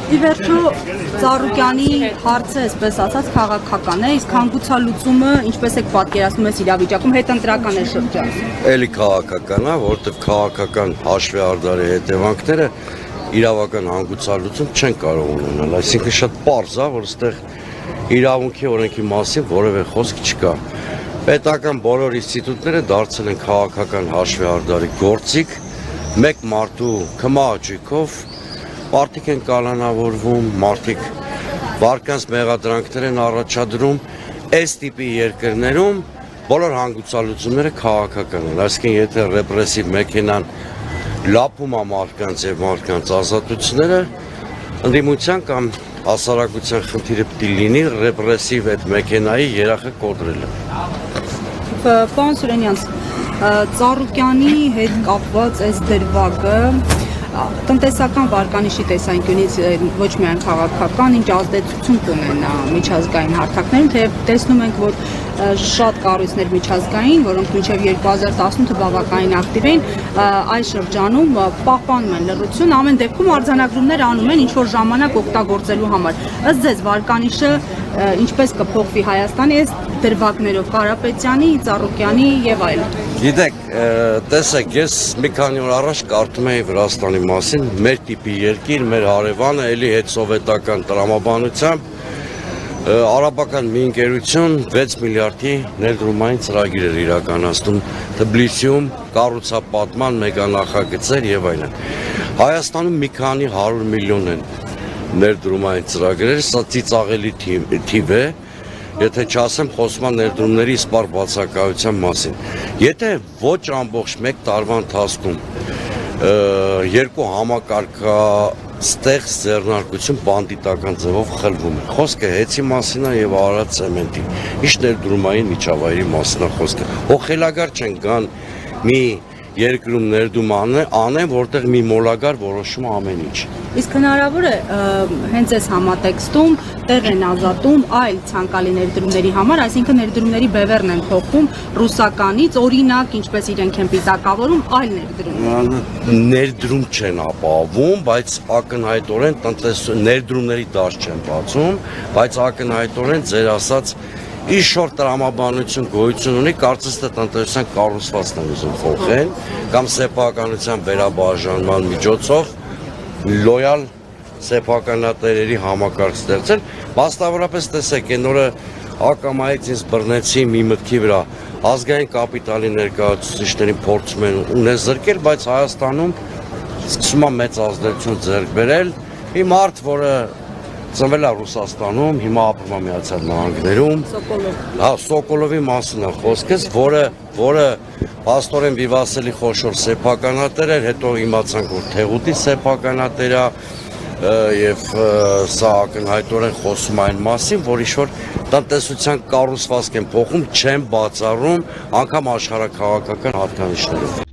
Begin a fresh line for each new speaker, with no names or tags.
Ի վերջո Ծառուկյանի հարցը, այսպես ասած, քաղաքական է, իսկ հանգուցալուծումը, ինչպես եք պատկերացնում այս իրավիճակում, հետընտրական է շրջանում։
Էլի քաղաքական է, որովհետև քաղաքական հաշվի արդարի հետևանքները իրավական հանգուցալուծում չեն կարող ունենալ, այսինքն շատ պարզ է, որ այստեղ իրավունքի օրենքի մասին որևէ խոսք չկա։ Պետական բոլոր ինստիտուտները դարձել են քաղաքական հաշվի արդարի գործիք, մեկ մարդու քմահաճույքով մարդիկ են կալանավորվում, մարդիկ վարկանց մեղադրանքներ են առաջադրում, այս տիպի երկրներում բոլոր հանգուցալուծումները քաղաքական են, այսինքն եթե ռեպրեսիվ մեքենան լափում է մարդկանց եւ մարդկանց ազատությունները, ընդդիմության կամ հասարակության խնդիրը պիտի լինի ռեպրեսիվ այդ մեքենայի երախը կոտրելը։
Պարոն Սուրենյան, Ծառուկյանի հետ կապված այս դրվագը տնտեսական վարկանիշի տեսանկյունից ոչ միայն քաղաքական, ինչ ազդեցություն կունենա միջազգային հարթակներում, թեև տեսնում ենք, որ շատ կառույցներ միջազգային, որոնք մինչև 2018 բավականին ակտիվ էին, այս շրջանում պահպանում են լռություն, ամեն դեպքում արձանագրումներ անում են ինչ-որ ժամանակ օգտագործելու համար։ Ըստ ձեզ վարկանիշը ինչպես կփոխվի Հայաստանի այս դրվագներով Կարապետյանի, Ծառուկյանի եւ այլն։
Գիտեք, տեսեք, ես մի քանի օր առաջ կարդում էի Վրաստանի մասին, մեր տիպի երկիր, մեր հարևանը, էլի հետ սովետական տրամաբանությամբ արաբական մի ընկերություն 6 միլիարդի ներդրումային ծրագիր էր իրականացնում Թբիլիսիում, կառուցապատման մեգանախագծեր եւ այլն։ Հայաստանում մի քանի 100 միլիոն են ներդրումային ծրագրեր, սա ծիծաղելի թիվ է, եթե չասեմ խոսում եմ ներդրումների սպառ բացակայության մասին։ Եթե ոչ ամբողջ մեկ տարվա ընթացքում երկու համակարգաստեղծ ձեռնարկություն բանդիտական ձևով խլվում է, խոսքը հեցի մասին է եւ Արարատ ցեմենտի, ինչ ներդրումային միջավայրի մասին է խոսքը։ Հոխելագար չեն գան մի երկրում ներդրում անեն, որտեղ մի մոլագար որոշում ամեն ինչ։
Իսկ հնարավոր է հենց այս համատեքստում տեղ են ազատում այլ ցանկալի ներդրումների համար, այսինքն ներդրումների բևեռն են փոխում ռուսականից, օրինակ, ինչպես իրենք են պիտակավորում, այլ ներդրում։
Ներդրում չեն ապահովում, բայց ակնհայտորեն ներդրումների դաշտ չեն բացում, բայց ակնհայտորեն ձեր ասած ինչ-որ տրամաբանություն գոյություն ունի, կարծես թե տնտեսության կառուցվածքն են ուզում փոխել, կամ սեփականության վերաբաժանման միջոցով լոյալ սեփականատերերի համակարգ ստեղծել, մասնավորապես տեսեք, այն օրը հակամայից ինձ բռնեցի մի մտքի վրա, ազգային կապիտալի ներկայացուցիչներին փորձում են ունեզրկել, բայց Հայաստանում սկսում է մեծ ազդեցություն ձեռք բերել, մի մարդ, որը ծնվել է Ռուսաստանում, հիմա ապրում է Միացյալ Նահանգներում, Սոկոլովի մասին է խոսքս, որը փաստորեն վիվասելի խոշոր սեփականատեր էր, հետո իմացանք, որ Թեղուտի սեփականատեր է եւ սա ակնհայտորեն խոսում այն մասին, որ ինչ-որ տնտեսության կառուցվածք են փոխում, չեն բացառում անգամ աշխարհաքաղաքական հատկանիշներով։